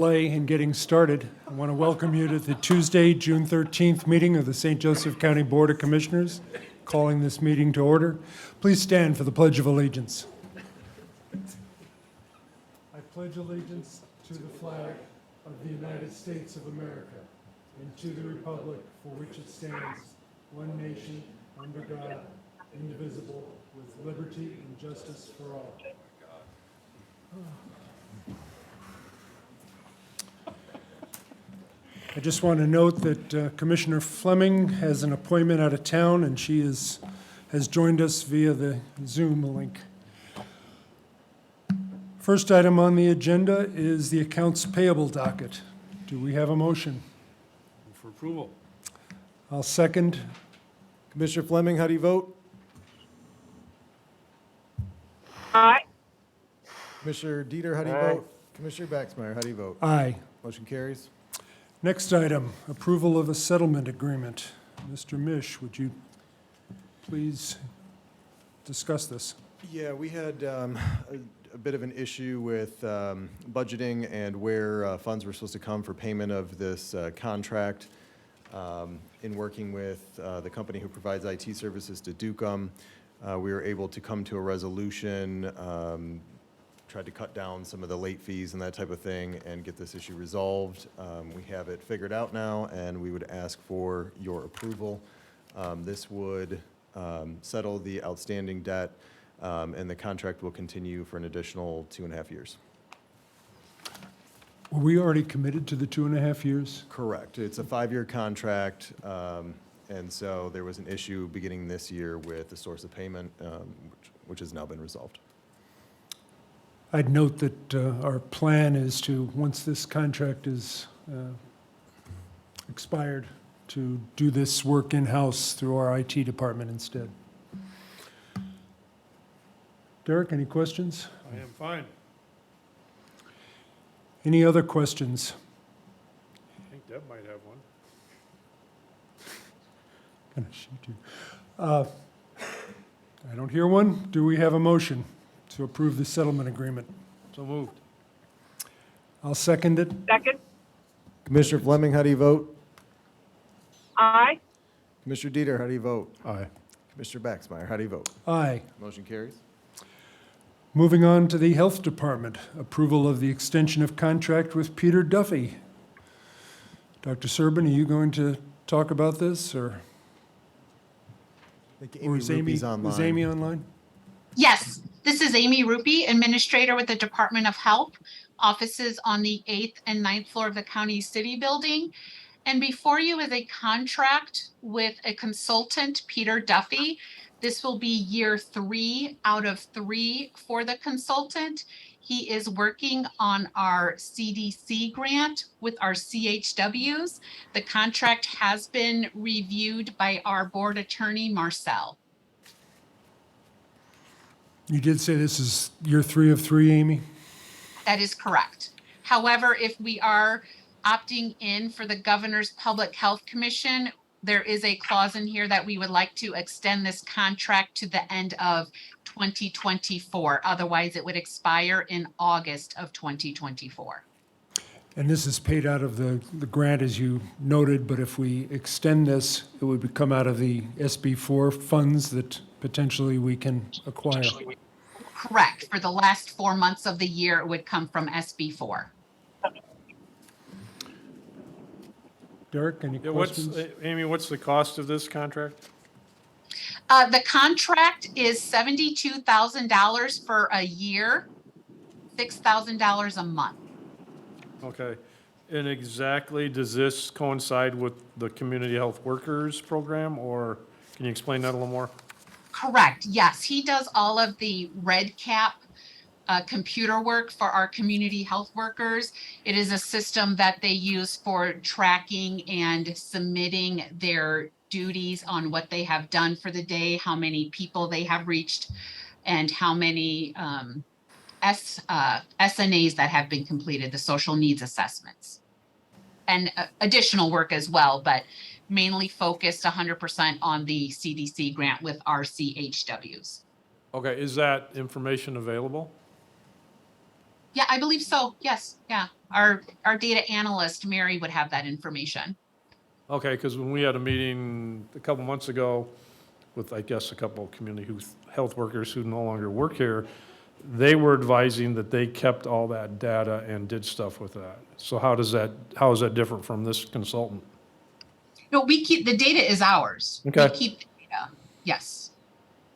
delay in getting started. I want to welcome you to the Tuesday, June 13th meeting of the St. Joseph County Board of Commissioners, calling this meeting to order. Please stand for the Pledge of Allegiance. I pledge allegiance to the flag of the United States of America and to the republic for which it stands, one nation, under God, indivisible, with liberty and justice for all. I just want to note that Commissioner Fleming has an appointment out of town, and she has joined us via the Zoom link. First item on the agenda is the accounts payable docket. Do we have a motion? Move for approval. I'll second. Commissioner Fleming, how do you vote? Aye. Commissioner Dieter, how do you vote? Commissioner Baxmeyer, how do you vote? Aye. Motion carries. Next item, approval of a settlement agreement. Mr. Mish, would you please discuss this? Yeah, we had a bit of an issue with budgeting and where funds were supposed to come for payment of this contract. In working with the company who provides IT services to Ducom, we were able to come to a resolution, tried to cut down some of the late fees and that type of thing and get this issue resolved. We have it figured out now, and we would ask for your approval. This would settle the outstanding debt, and the contract will continue for an additional 2.5 years. Were we already committed to the 2.5 years? Correct. It's a 5-year contract, and so there was an issue beginning this year with the source of payment, which has now been resolved. I'd note that our plan is to, once this contract is expired, to do this work in-house through our IT department instead. Derek, any questions? I am fine. Any other questions? I think Deb might have one. Gonna shoot you. I don't hear one. Do we have a motion to approve the settlement agreement? So moved. I'll second it. Second. Commissioner Fleming, how do you vote? Aye. Commissioner Dieter, how do you vote? Aye. Commissioner Baxmeyer, how do you vote? Aye. Motion carries. Moving on to the Health Department, approval of the extension of contract with Peter Duffy. Dr. Serban, are you going to talk about this, or is Amy online? Yes, this is Amy Rupie, Administrator with the Department of Health, offices on the 8th and 9th floor of the County City Building. And before you is a contract with a consultant, Peter Duffy. This will be year 3 out of 3 for the consultant. He is working on our CDC grant with our CHWs. The contract has been reviewed by our board attorney, Marcel. You did say this is year 3 of 3, Amy? That is correct. However, if we are opting in for the Governor's Public Health Commission, there is a clause in here that we would like to extend this contract to the end of 2024. Otherwise, it would expire in August of 2024. And this is paid out of the grant, as you noted, but if we extend this, it would come out of the SB4 funds that potentially we can acquire. Correct. For the last 4 months of the year, it would come from SB4. Derek, any questions? Amy, what's the cost of this contract? The contract is $72,000 for a year, $6,000 a month. Okay. And exactly, does this coincide with the Community Health Workers Program, or can you explain that a little more? Correct. Yes, he does all of the red cap computer work for our community health workers. It is a system that they use for tracking and submitting their duties on what they have done for the day, how many people they have reached, and how many SNAs that have been completed, the social needs assessments, and additional work as well, but mainly focused 100% on the CDC grant with our CHWs. Okay, is that information available? Yeah, I believe so. Yes. Yeah. our data analyst, Mary, would have that information. Okay, because when we had a meeting a couple months ago with, I guess, a couple of community health workers who no longer work here, they were advising that they kept all that data and did stuff with that. So how is that different from this consultant? No, we keep, the data is ours. We Okay. keep the data. Yes.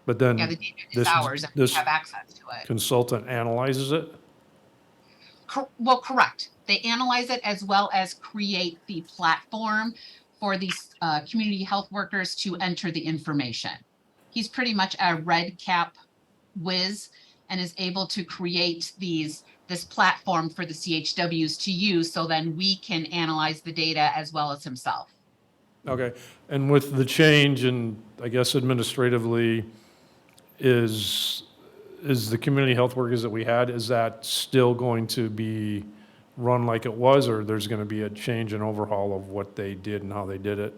But then Yeah, the data is this, ours and we this have access to it. consultant analyzes it? Well, correct. They analyze it as well as create the platform for these community health workers to enter the information. He's pretty much a red cap whiz and is able to create this platform for the CHWs to use, so then we can analyze the data as well as himself. Okay, and with the change and I guess administratively, is the community health workers that we had, is that still going to be run like it was, or there's going to be a change and overhaul of what they did and how they did it?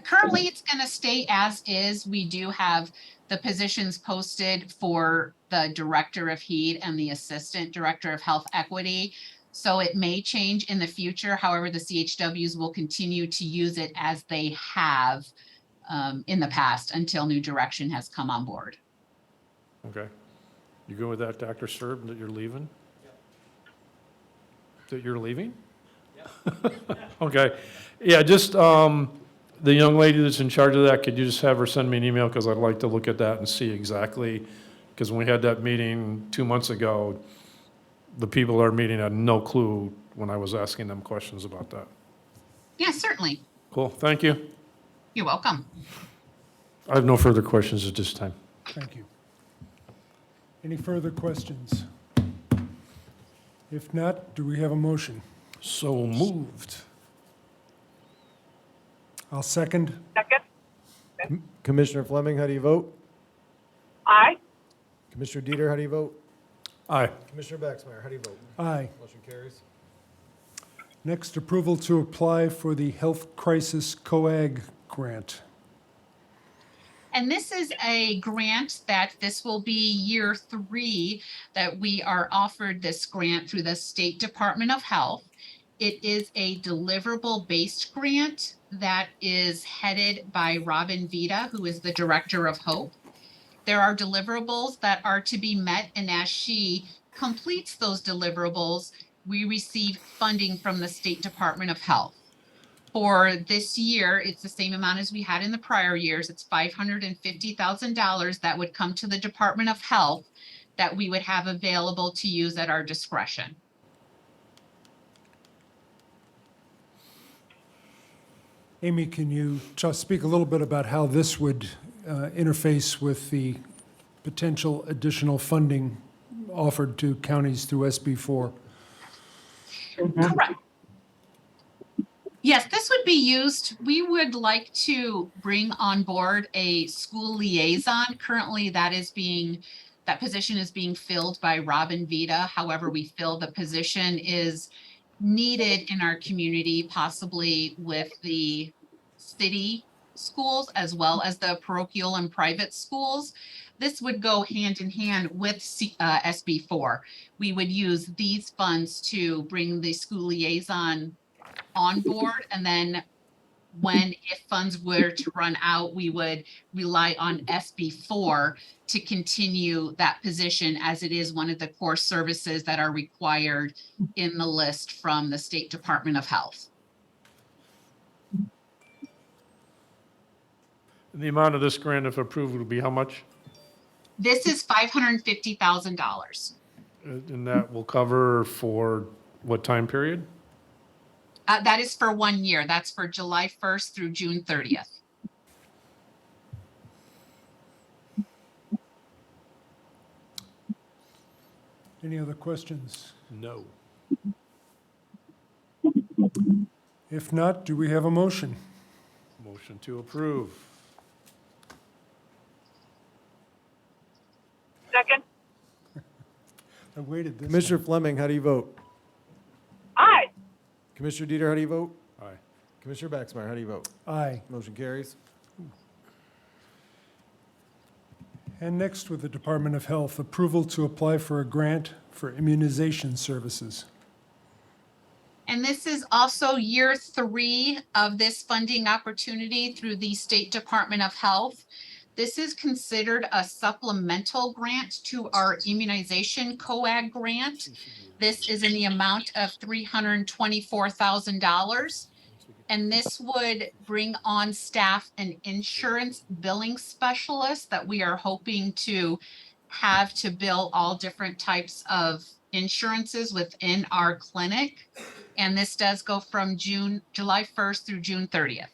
Currently, it's going to stay as is. We do have the positions posted for the director of HEAD and the assistant director of health equity. So it may change in the future. However, the CHWs will continue to use it as they have in the past until new direction has come on board. Okay. You go with that, Dr. Serb, that you're leaving? That you're leaving? Okay. Yeah, just, the young lady that's in charge of that, could you just have her send me an email? Because I'd like to look at that and see exactly, because when we had that meeting 2 months ago, the people at our meeting had no clue when I was asking them questions about that. Yeah, certainly. Cool, thank you. You're welcome. I have no further questions at this time. Thank you. Any further questions? If not, do we have a motion? So moved. I'll second. Second. Commissioner Fleming, how do you vote? Aye. Commissioner Dieter, how do you vote? Aye. Commissioner Baxmeyer, how do you vote? Aye. Motion carries. Next, approval to apply for the Health Crisis COAG grant. And this is a grant that this will be year 3 that we are offered this grant through the State Department of Health. It is a deliverable-based grant that is headed by Robin Vita, who is the Director of HOPE. There are deliverables that are to be met, and as she completes those deliverables, we receive funding from the State Department of Health. For this year, it's the same amount as we had in the prior years. It's $550,000 that would come to the Department of Health that we would have available to use at our discretion. Amy, can you just speak a little bit about how this would interface with the potential additional funding offered to counties through SB4? Correct. Yes, this would be used. We would like to bring on board a school liaison. Currently, that position is being filled by Robin Vita. However, we feel the position is needed in our community, possibly with the city schools as well as the parochial and private schools. This would go hand in hand with SB4. We would use these funds to bring the school liaison on board, and then if funds were to run out, we would rely on SB4 to continue that position, as it is one of the core services that are required in the list from the State Department of Health. The amount of this grant, if approved, would be how much? This is $550,000. And that will cover for what time period? That is for 1 year. That's for July 1st through June 30th. Any other questions? No. If not, do we have a motion? Motion to approve. Second. I waited this. Commissioner Fleming, how do you vote? Aye. Commissioner Dieter, how do you vote? Aye. Commissioner Baxmeyer, how do you vote? Aye. Motion carries. And next, with the Department of Health, approval to apply for a grant for immunization services. And this is also year 3 of this funding opportunity through the State Department of Health. This is considered a supplemental grant to our immunization coag grant. This is in the amount of $324,000. And this would bring on staff an insurance billing specialist that we are hoping to have to bill all different types of insurances within our clinic. And this does go from July 1st through June 30th.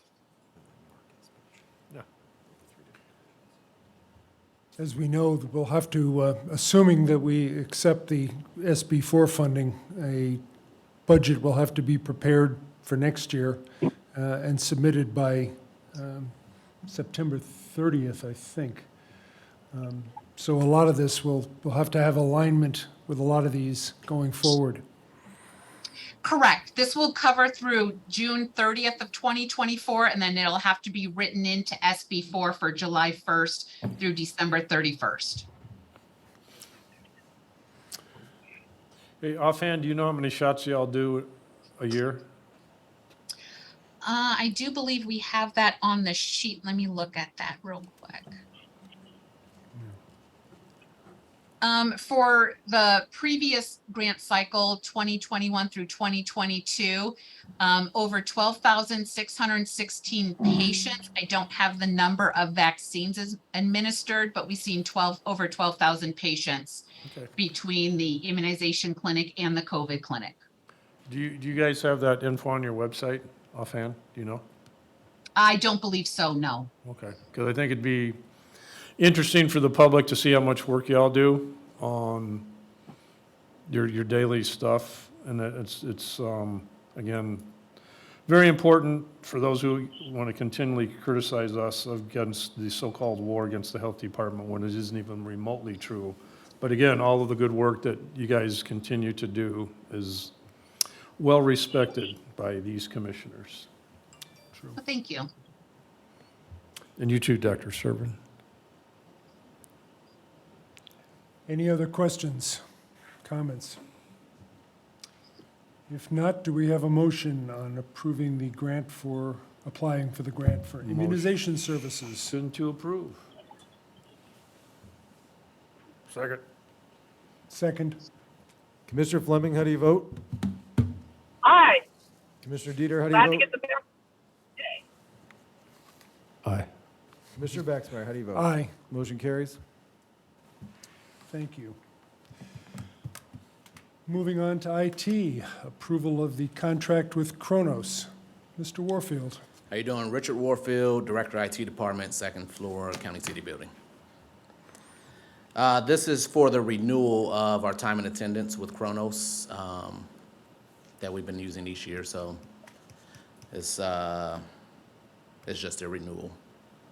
As we know, we'll have to, assuming that we accept the SB4 funding, a budget will have to be prepared for next year and submitted by September 30th, I think. So a lot of this we'll have to have alignment with a lot of these going forward. Correct. This will cover through June 30th of 2024, and then it'll have to be written into SB4 for July 1st through December 31st. Hey, offhand, do you know how many shots y'all do a year? I do believe we have that on the sheet. Let me look at that real quick. For the previous grant cycle, 2021 through 2022, over 12,616 patients. I don't have the number of vaccines administered, but we've seen over 12,000 patients Okay. between the immunization clinic and the COVID clinic. Do you guys have that info on your website offhand? Do you know? I don't believe so, no. Okay, because I think it'd be interesting for the public to see how much work y'all do on your daily stuff. And it's again, very important for those who want to continually criticize us against the so-called war against the health department when it isn't even remotely true. But again, all of the good work that you guys continue to do is well respected by these commissioners. Well, thank you. And you too, Dr. Servin. Any other questions, comments? If not, do we have a motion on approving the grant for, applying for the grant for immunization services? Shouldn't you approve? Second. Second. Commissioner Fleming, how do you vote? Aye. Commissioner Dieter, how do Glad you to vote? get the bear. Aye. Commissioner Baxmeyer, how do you vote? Aye. Motion carries. Thank you. Moving on to IT, approval of the contract with Kronos. Mr. Warfield. How you doing? Richard Warfield, Director IT Department, second floor, County City Building. This is for the renewal of our time and attendance with Kronos that we've been using each year. So it's just a renewal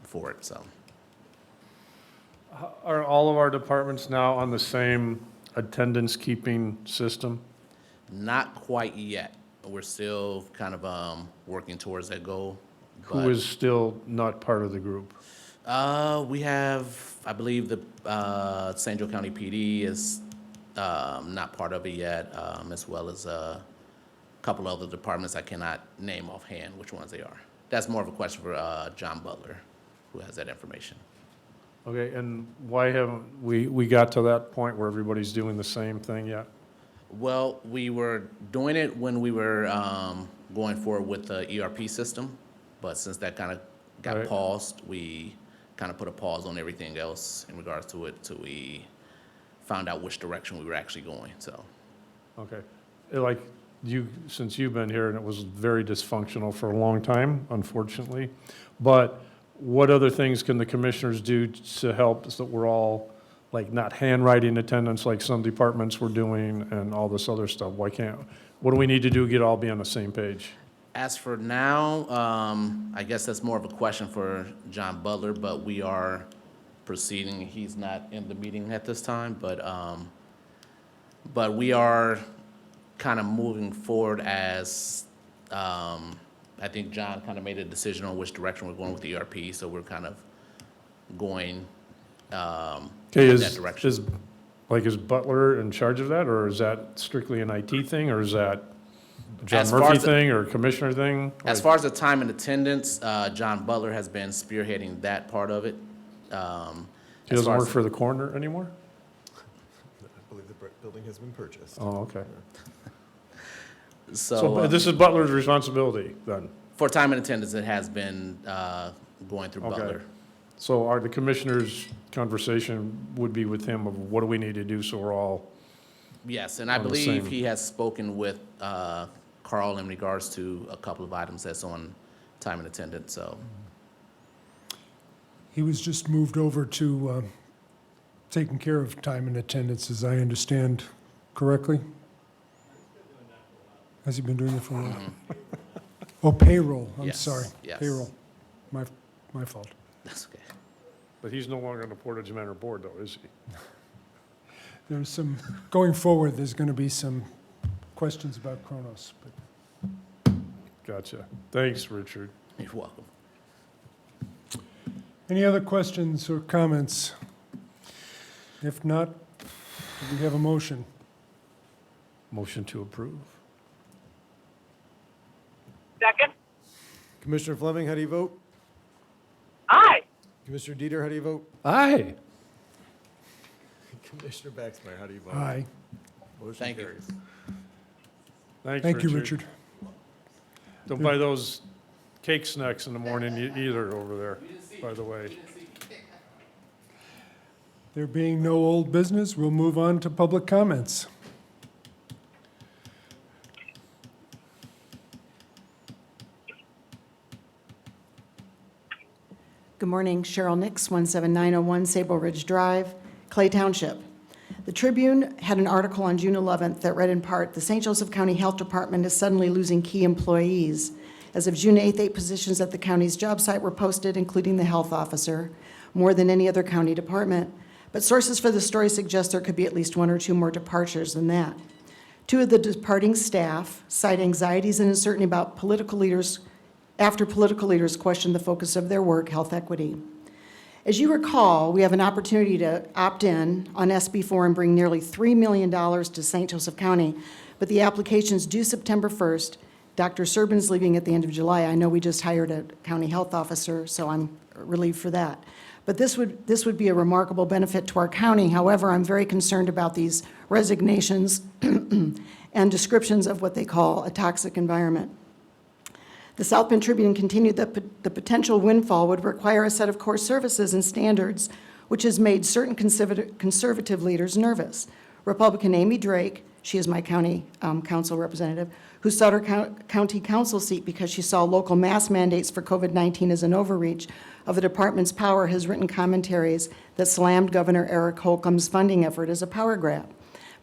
for it. So Are all of our departments now on the same attendance keeping system? not quite yet. We're still kind of working towards that goal. Who is still not part of the group? We have, I believe, the St. Joe County PD is not part of it yet, as well as a couple other departments I cannot name offhand which ones they are. That's more of a question for John Butler, who has that information. Okay, and why haven't we got to that point where everybody's doing the same thing yet? Well, we were doing it when we were going forward with the ERP system, but since that kind of got Right. paused, we kind of put a pause on everything else in regards to it till we found out which direction we were actually going, so. Okay, like since you've been here, and it was very dysfunctional for a long time, unfortunately, but what other things can the commissioners do to help so that we're all, like, not handwriting attendance like some departments were doing and all this other stuff? What do we need to do to all be on the same page? As for now, I guess that's more of a question for John Butler, but we are proceeding. He's not in the meeting at this time, but we are kind of moving forward as, I think John kind of made a decision on which direction we're going with the ERP, so we're kind of going Okay, in that direction. is Butler in charge of that, or is that strictly an IT thing, or is that John As far Murphy as the- thing or commissioner thing? As Like- far as the time and attendance, John Butler has been spearheading that part of it. He As doesn't far work as- for the coroner anymore? I believe the building has been purchased. Oh, okay. So, So this is Butler's responsibility then? for time and attendance, it has been going through Okay. Butler. So the commissioner's conversation would be with him of what do we need to do so we're all, Yes, and I On the believe same- he has spoken with Carl in regards to a couple of items that's on time and attendance, so. He was just moved over to taking care of time and attendance, as I understand correctly? Has he been doing it for a while? Oh, payroll, I'm Yes, sorry. yes. Payroll, my fault. That's okay. but he's no longer on the Portage Manor Board though, is he? There's some, going forward, there's going to be some questions about Kronos, but Gotcha. Thanks, Richard. You're welcome. any other questions or comments? If not, do we have a motion? Motion to approve. Second. Commissioner Fleming, how do you vote? Aye. Commissioner Dieter, how do you vote? Aye. Commissioner Baxmeyer, how do you vote? Aye. Motion Thank you. carries. Thanks, Thank you, Richard. Don't buy those cake snacks in the morning either over there, by the way. There being no old business, we'll move on to public comments. Good morning, Cheryl Nix, 17901 Sable Ridge Drive, Clay Township. The Tribune had an article on June 11th that read in part, "The St. Joseph County Health Department is suddenly losing key employees." As of June 8th, 8 positions at the county's job site were posted, including the health officer, more than any other county department. But sources for the story suggest there could be at least 1 or 2 more departures than that. 2 of the departing staff cite anxieties and uncertainty about political leaders after political leaders question the focus of their work, health equity. As you recall, we have an opportunity to opt in on SB4 and bring nearly $3 million to St. Joseph County, but the application's due September 1st. Dr. Serban's leaving at the end of July. I know we just hired a county health officer, so I'm relieved for that. But this would be a remarkable benefit to our county. However, I'm very concerned about these resignations and descriptions of what they call a toxic environment. The South Bend Tribune continued that the potential windfall would require a set of core services and standards, which has made certain conservative leaders nervous. Republican Amy Drake, she is my county council representative, who sought her county council seat because she saw local mask mandates for COVID-19 as an overreach of the department's power, has written commentaries that slammed Governor Eric Holcomb's funding effort as a power grab.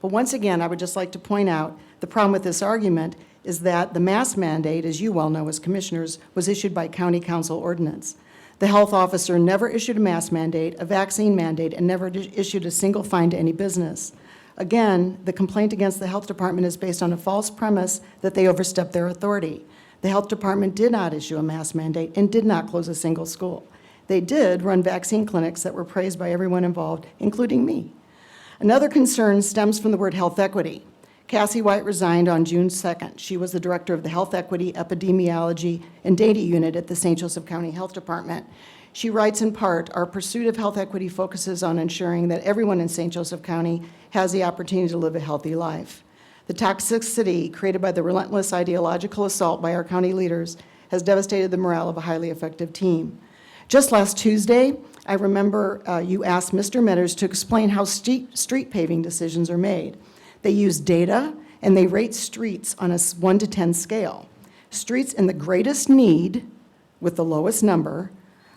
But once again, I would just like to point out the problem with this argument is that the mask mandate, as you well know as commissioners, was issued by county council ordinance. The health officer never issued a mask mandate, a vaccine mandate, and never issued a single fine to any business. Again, the complaint against the health department is based on a false premise that they overstepped their authority. The health department did not issue a mask mandate and did not close a single school. They did run vaccine clinics that were praised by everyone involved, including me. Another concern stems from the word health equity. Cassie White resigned on June 2nd. She was the director of the Health Equity, Epidemiology, and Data Unit at the St. Joseph County Health Department. She writes in part, "Our pursuit of health equity focuses on ensuring that everyone in St. Joseph County has the opportunity to live a healthy life. The toxicity created by the relentless ideological assault by our county leaders has devastated the morale of a highly effective team." Just last Tuesday, I remember you asked Mr. Metters to explain how street paving decisions are made. They use data, and they rate streets on a 1 to 10 scale. Streets in the greatest need, with the lowest number,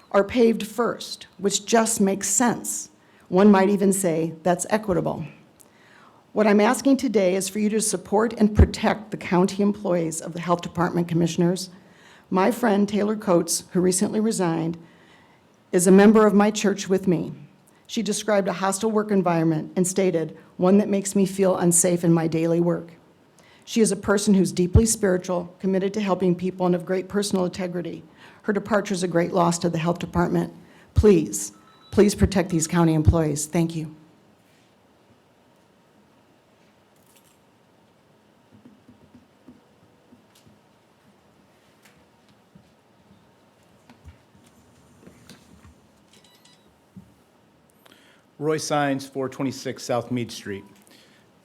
are paved first, which just makes sense. One might even say that's equitable. What I'm asking today is for you to support and protect the county employees of the Health Department commissioners. My friend Taylor Coates, who recently resigned, is a member of my church with me. She described a hostile work environment and stated, "One that makes me feel unsafe in my daily work." She is a person who's deeply spiritual, committed to helping people, and of great personal integrity. Her departure is a great loss to the health department. Please, please protect these county employees. Thank you. Roy Sines, 426 South Mead Street.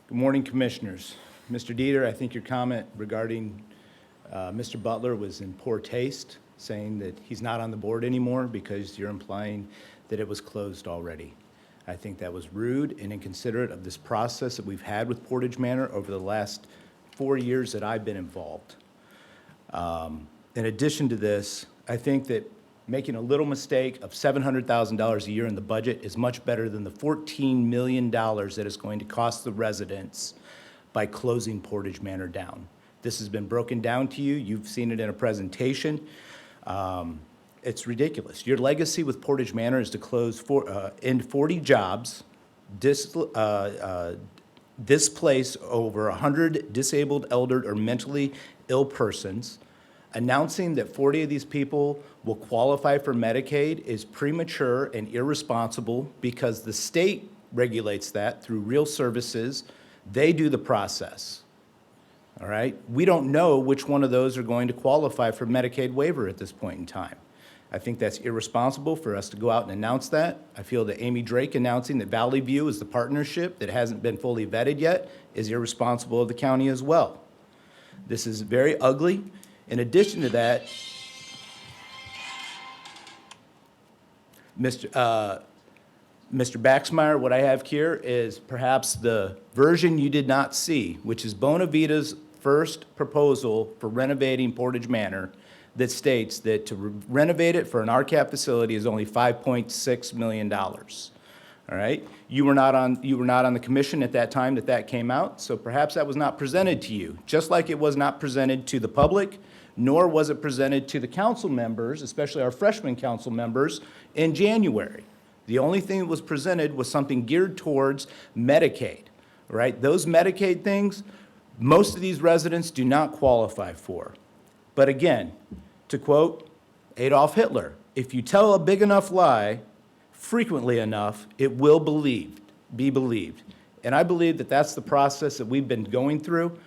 Good morning, Commissioners. Mr. Dieter, I think your comment regarding Mr. Butler was in poor taste, saying that he's not on the board anymore because you're implying that it was closed already. I think that was rude and inconsiderate of this process that we've had with Portage Manor over the last 4 years that I've been involved. In addition to this, I think that making a little mistake of $700,000 a year in the budget is much better than the $14 million that it's going to cost the residents by closing Portage Manor down. This has been broken down to you. You've seen it in a presentation. It's ridiculous. Your legacy with Portage Manor is to close end 40 jobs, displace over 100 disabled, elder, or mentally ill persons. Announcing that 40 of these people will qualify for Medicaid is premature and irresponsible because the state regulates that through real services. They do the process, all right? We don't know which one of those are going to qualify for Medicaid waiver at this point in time. I think that's irresponsible for us to go out and announce that. I feel that Amy Drake announcing that Valley View is the partnership that hasn't been fully vetted yet is irresponsible of the county as well. This is very ugly. In addition to that, Mr. Baxmeyer, what I have here is perhaps the version you did not see, which is Bonavita's first proposal for renovating Portage Manor that states that to renovate it for an RCAP facility is only $5.6 million. All right? You were not on the commission at that time that came out, so perhaps that was not presented to you, just like it was not presented to the public, nor was it presented to the council members, especially our freshman council members, in January. The only thing that was presented was something geared towards Medicaid, right? Those Medicaid things, most of these residents do not qualify for. But again, to quote Adolf Hitler, if you tell a big enough lie frequently enough, it will be believed. And I believe that that's the process that we've been going through.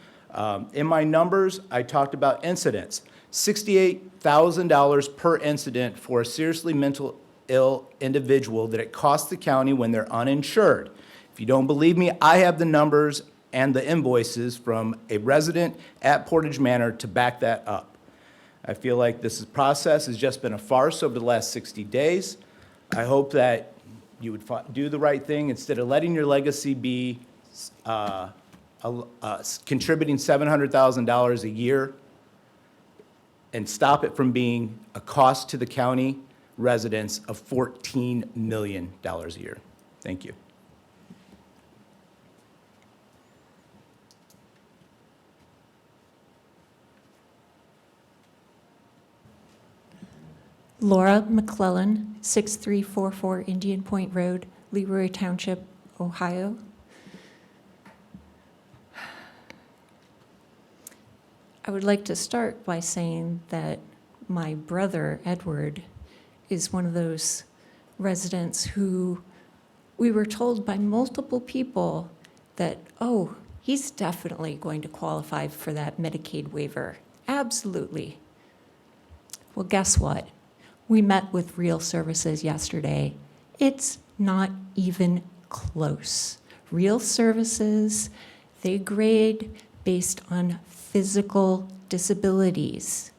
In my numbers, I talked about incidents. $68,000 per incident for a seriously mental ill individual that it costs the county when they're uninsured. If you don't believe me, I have the numbers and the invoices from a resident at Portage Manor to back that up. I feel like this process has just been a farce over the last 60 days. I hope that you would do the right thing instead of letting your legacy be contributing $700,000 a year and stop it from being a cost to the county residents of $14 million a year. Thank you. Laura McClellan, 6344 Indian Point Road, Leroy Township, Ohio. I would like to start by saying that my brother, Edward, is one of those residents who we were told by multiple people that, oh, he's definitely going to qualify for that Medicaid waiver. Absolutely. Well, guess what? We met with Real Services yesterday. It's not even close. Real Services, they grade based on physical disabilities.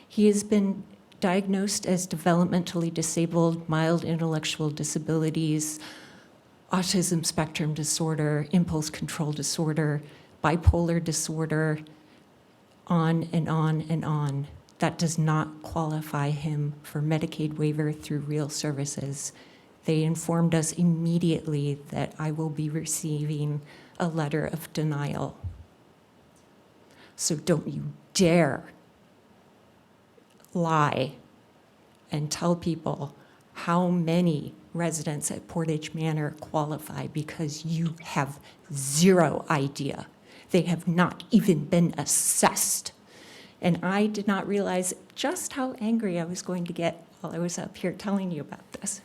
He has been diagnosed as developmentally disabled, mild intellectual disabilities, autism spectrum disorder, impulse control disorder, bipolar disorder, on and on and on. That does not qualify him for Medicaid waiver through Real Services. They informed us immediately that I will be receiving a letter of denial. So don't you dare lie and tell people how many residents at Portage Manor qualify, because you have zero idea. They have not even been assessed. And I did not realize just how angry I was going to get while I was up here telling you about this.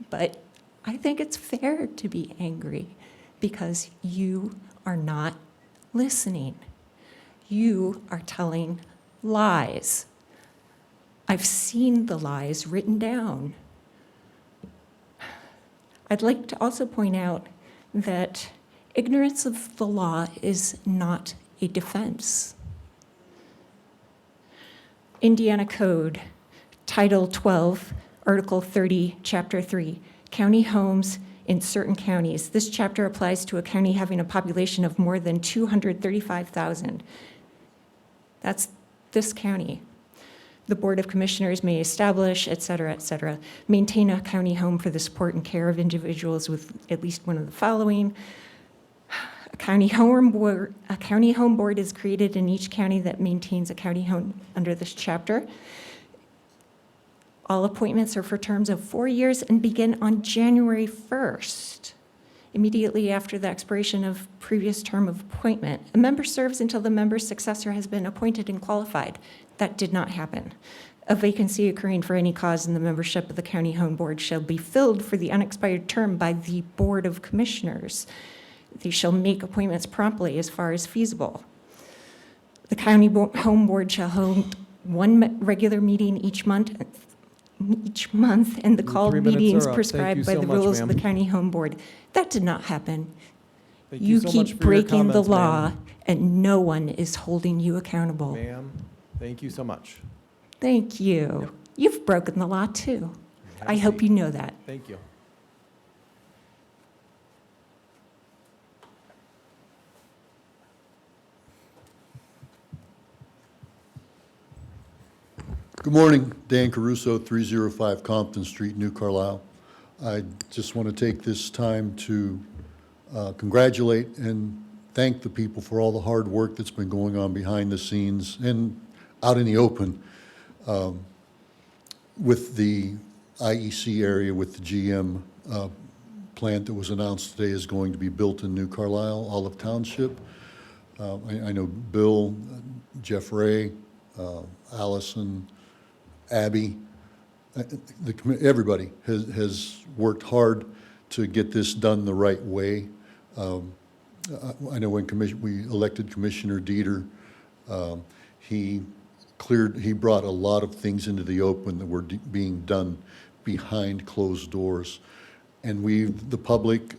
But I think it's fair to be angry because you are not listening. You are telling lies. I've seen the lies written down. I'd like to also point out that ignorance of the law is not a defense. Indiana Code, Title 12, Article 30, Chapter 3, County Homes in certain counties. This chapter applies to a county having a population of more than 235,000. That's this county. The Board of Commissioners may establish, et cetera, maintain a county home for the support and care of individuals with at least one of the following. A county home board is created in each county that maintains a county home under this chapter. All appointments are for terms of 4 years and begin on January 1st, immediately after the expiration of previous term of appointment. A member serves until the member's successor has been appointed and qualified. That did not happen. A vacancy occurring for any cause in the membership of the County Home Board shall be filled for the unexpired term by the Board of Commissioners. They shall make appointments promptly as far as feasible. The County Home Board shall hold one regular meeting each month, and the called 3 minutes meetings are up. Thank prescribed you by so the much, rules of the ma'am. County Home Board. That did not happen. Thank You so much keep for your breaking the comments, law, ma'am. and no one is holding you accountable. Ma'am, thank you so much. Thank you. You've broken the law, too. Have a I hope seat. you know that. Thank you. Good morning, Dan Caruso, 305 Compton Street, New Carlisle. I just want to take this time to congratulate and thank the people for all the hard work that's been going on behind the scenes and out in the open with the IEC area, with the GM plant that was announced today is going to be built in New Carlisle, Olive Township. I know Bill, Jeff Ray, Allison, Abby, everybody has worked hard to get this done the right way. I know when we elected Commissioner Dieter, he brought a lot of things into the open that were being done behind closed doors. And the public,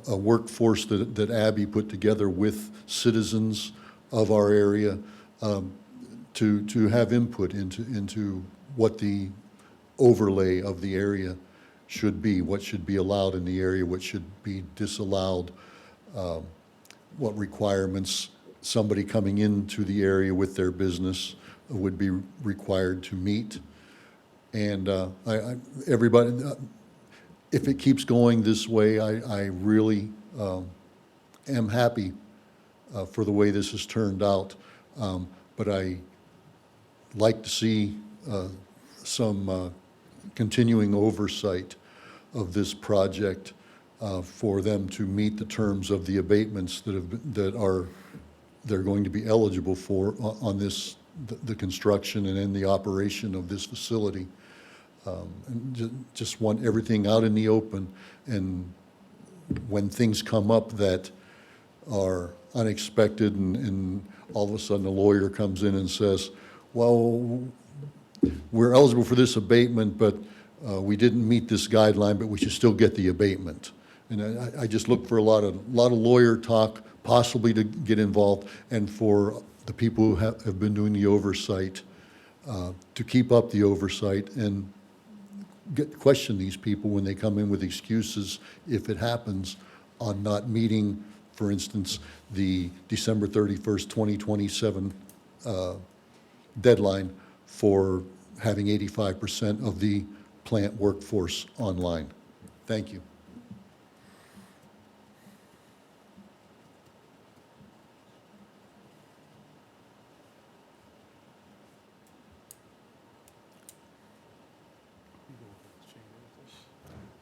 a workforce that Abby put together with citizens of our area, to have input into what the overlay of the area should be, what should be allowed in the area, what should be disallowed, what requirements somebody coming into the area with their business would be required to meet. And everybody, if it keeps going this way, I really am happy for the way this has turned out. But I like to see some continuing oversight of this project for them to meet the terms of the abatements that they're going to be eligible for on the construction and in the operation of this facility. And just want everything out in the open, and when things come up that are unexpected and all of a sudden a lawyer comes in and says, well, we're eligible for this abatement, but we didn't meet this guideline, but we should still get the abatement. And I just look for a lot of lawyer talk, possibly to get involved, and for the people who have been doing the oversight to keep up the oversight and question these people when they come in with excuses, if it happens, on not meeting, for instance, the December 31st, 2027 deadline for having 85% of the plant workforce online. Thank you.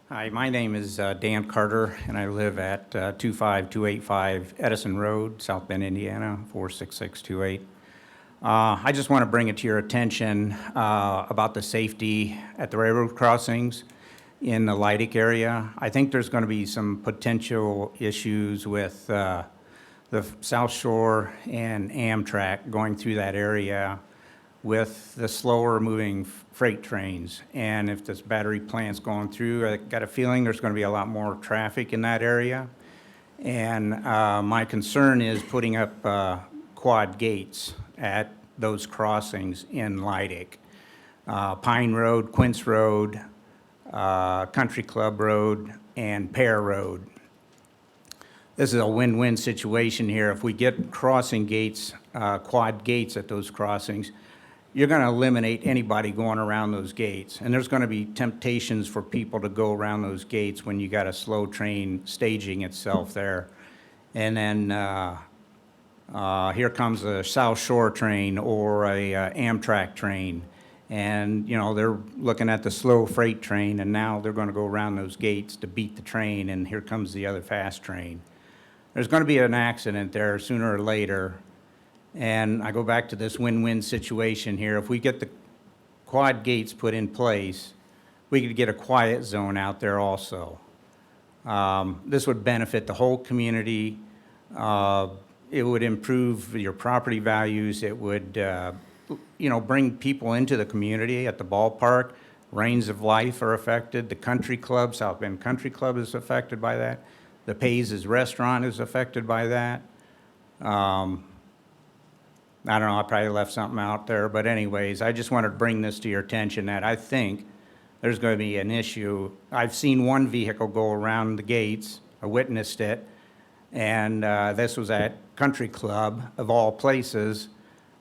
Hi, my name is Dan Carter, and I live at 25285 Edison Road, South Bend, Indiana, 46628. I just want to bring it to your attention about the safety at the railroad crossings in the Leidick area. I think there's going to be some potential issues with the South Shore and Amtrak going through that area with the slower moving freight trains. And if this battery plant's going through, I got a feeling there's going to be a lot more traffic in that area. And my concern is putting up quad gates at those crossings in Leidick. Pine Road, Quince Road, Country Club Road, and Pear Road. This is a win-win situation here. If we get crossing gates, quad gates at those crossings, you're going to eliminate anybody going around those gates. And there's going to be temptations for people to go around those gates when you got a slow train staging itself there. And then here comes a South Shore train or a Amtrak train. And, you know, they're looking at the slow freight train, and now they're going to go around those gates to beat the train, and here comes the other fast train. There's going to be an accident there sooner or later. And I go back to this win-win situation here. If we get the quad gates put in place, we could get a quiet zone out there also. This would benefit the whole community. It would improve your property values. It would, you know, bring people into the community at the ballpark. Reigns of Life are affected. The country club, South Bend Country Club is affected by that. The Paze's Restaurant is affected by that. I don't know, I probably left something out there, but anyways, I just wanted to bring this to your attention that I think there's going to be an issue. I've seen one vehicle go around the gates, I witnessed it, and this was at Country Club, of all places.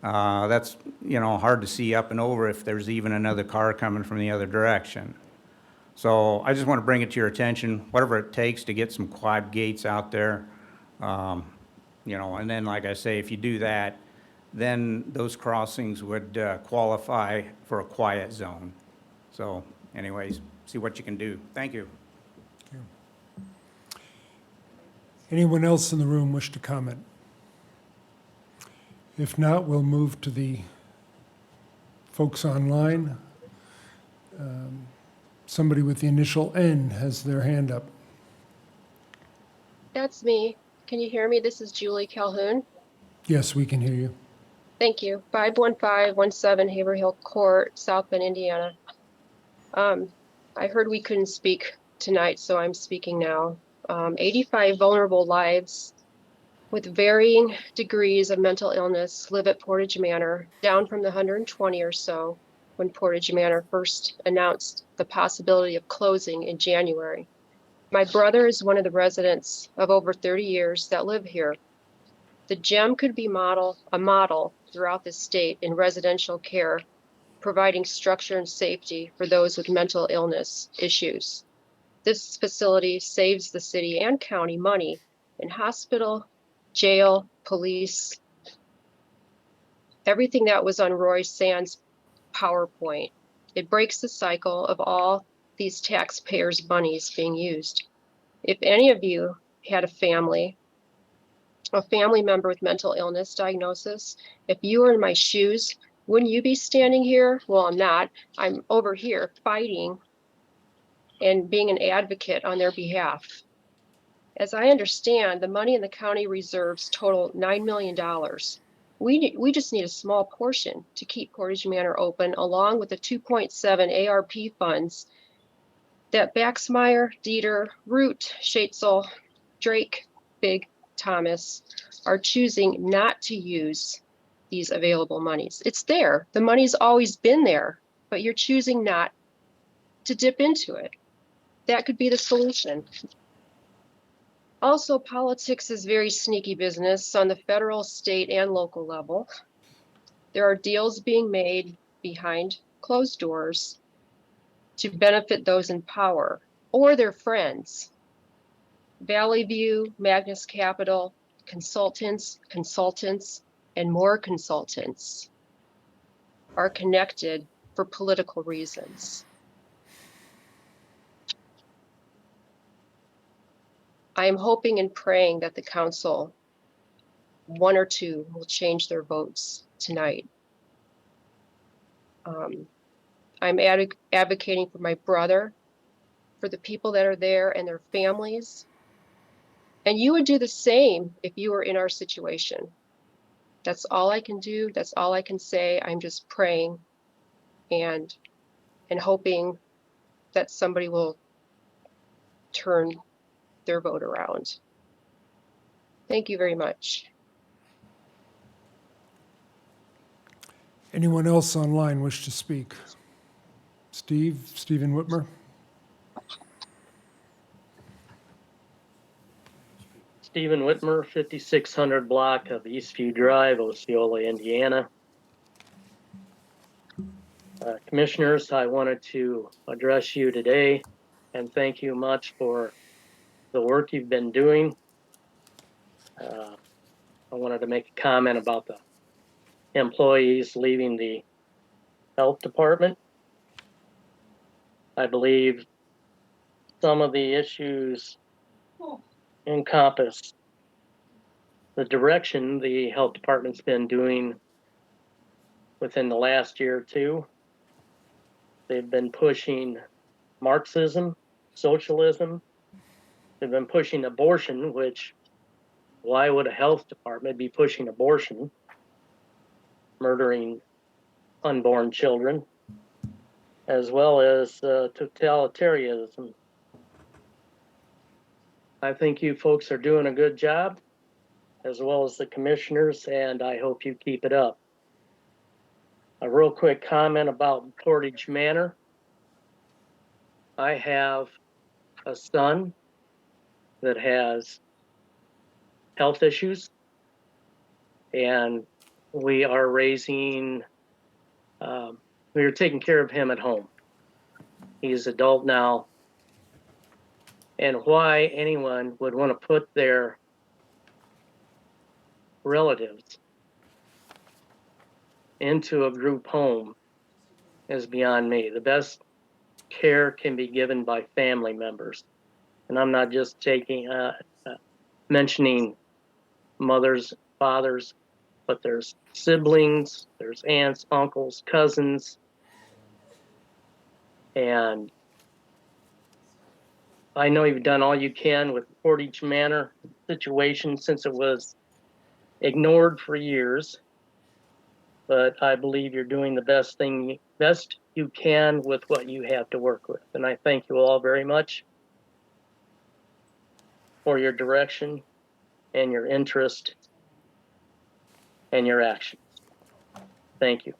That's, you know, hard to see up and over if there's even another car coming from the other direction. So I just want to bring it to your attention, whatever it takes to get some quad gates out there. You know, and then like I say, if you do that, then those crossings would qualify for a quiet zone. So anyways, see what you can do. Thank you. Anyone else in the room wish to comment? If not, we'll move to the folks online. Somebody with the initial N has their hand up. That's me. Can you hear me? This is Julie Calhoun. Yes, we can hear you. Thank you. 51517 Haverhill Court, South Bend, Indiana. I heard we couldn't speak tonight, so I'm speaking now. 85 vulnerable lives with varying degrees of mental illness live at Portage Manor, down from the 120 or so when Portage Manor first announced the possibility of closing in January. My brother is one of the residents of over 30 years that live here. The gem could be a model throughout the state in residential care, providing structure and safety for those with mental illness issues. This facility saves the city and county money in hospital, jail, police, everything that was on Roy Sand's PowerPoint. It breaks the cycle of all these taxpayers' monies being used. If any of you had a family member with mental illness diagnosis, if you were in my shoes, wouldn't you be standing here? Well, I'm not. I'm over here fighting and being an advocate on their behalf. As I understand, the money in the county reserves total $9 million. We just need a small portion to keep Portage Manor open, along with the 2.7 ARP funds that Baxmeyer, Dieter, Root, Schatzel, Drake, Big, Thomas are choosing not to use these available monies. It's there. The money's always been there, but you're choosing not to dip into it. That could be the solution. Also, politics is very sneaky business on the federal, state, and local level. There are deals being made behind closed doors to benefit those in power or their friends. Valley View, Magnus Capital, consultants, and more consultants are connected for political reasons. I am hoping and praying that the council, one or two, will change their votes tonight. I'm advocating for my brother, for the people that are there and their families. And you would do the same if you were in our situation. That's all I can do. That's all I can say. I'm just praying and hoping that somebody will turn their vote around. Thank you very much. Anyone else online wish to speak? Stephen Whitmer? Stephen Whitmer, 5600 block of Eastview Drive, Osceola, Indiana. Commissioners, I wanted to address you today and thank you much for the work you've been doing. I wanted to make a comment about the employees leaving the health department. I believe some of the issues encompass the direction the health department's been doing within the last year or two. They've been pushing Marxism, socialism. They've been pushing abortion, which why would a health department be pushing abortion, murdering unborn children, as well as totalitarianism? I think you folks are doing a good job, as well as the commissioners, and I hope you keep it up. A real quick comment about Portage Manor. I have a son that has health issues, and we are raising, we are taking care of him at home. He's adult now. And why anyone would want to put their relatives into a group home is beyond me. The best care can be given by family members. And I'm not just mentioning mothers, fathers, but there's siblings, there's aunts, uncles, cousins. And I know you've done all you can with Portage Manor situation since it was ignored for years. But I believe you're doing the best you can with what you have to work with. And I thank you all very much for your direction and your interest and your actions. Thank you.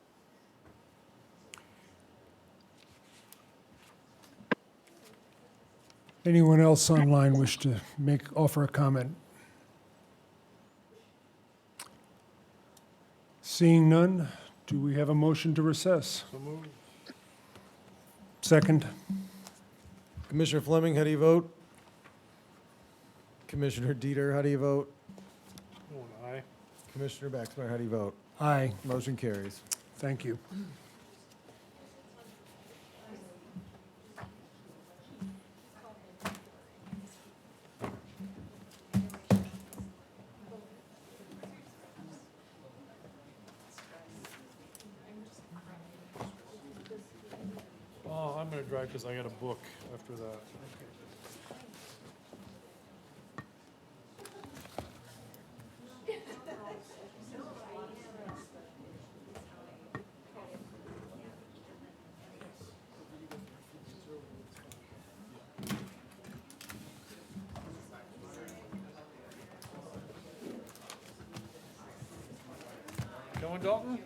Anyone else online wish to offer a comment? Seeing none, do we have a motion to recess? Second. Commissioner Fleming, how do you vote? Commissioner Dieter, how do you vote? Aye. Commissioner Baxmeyer, how do you vote? Aye, Motion carries. thank you. Oh, I'm gonna drive because I got a book after that. Going, Dalton?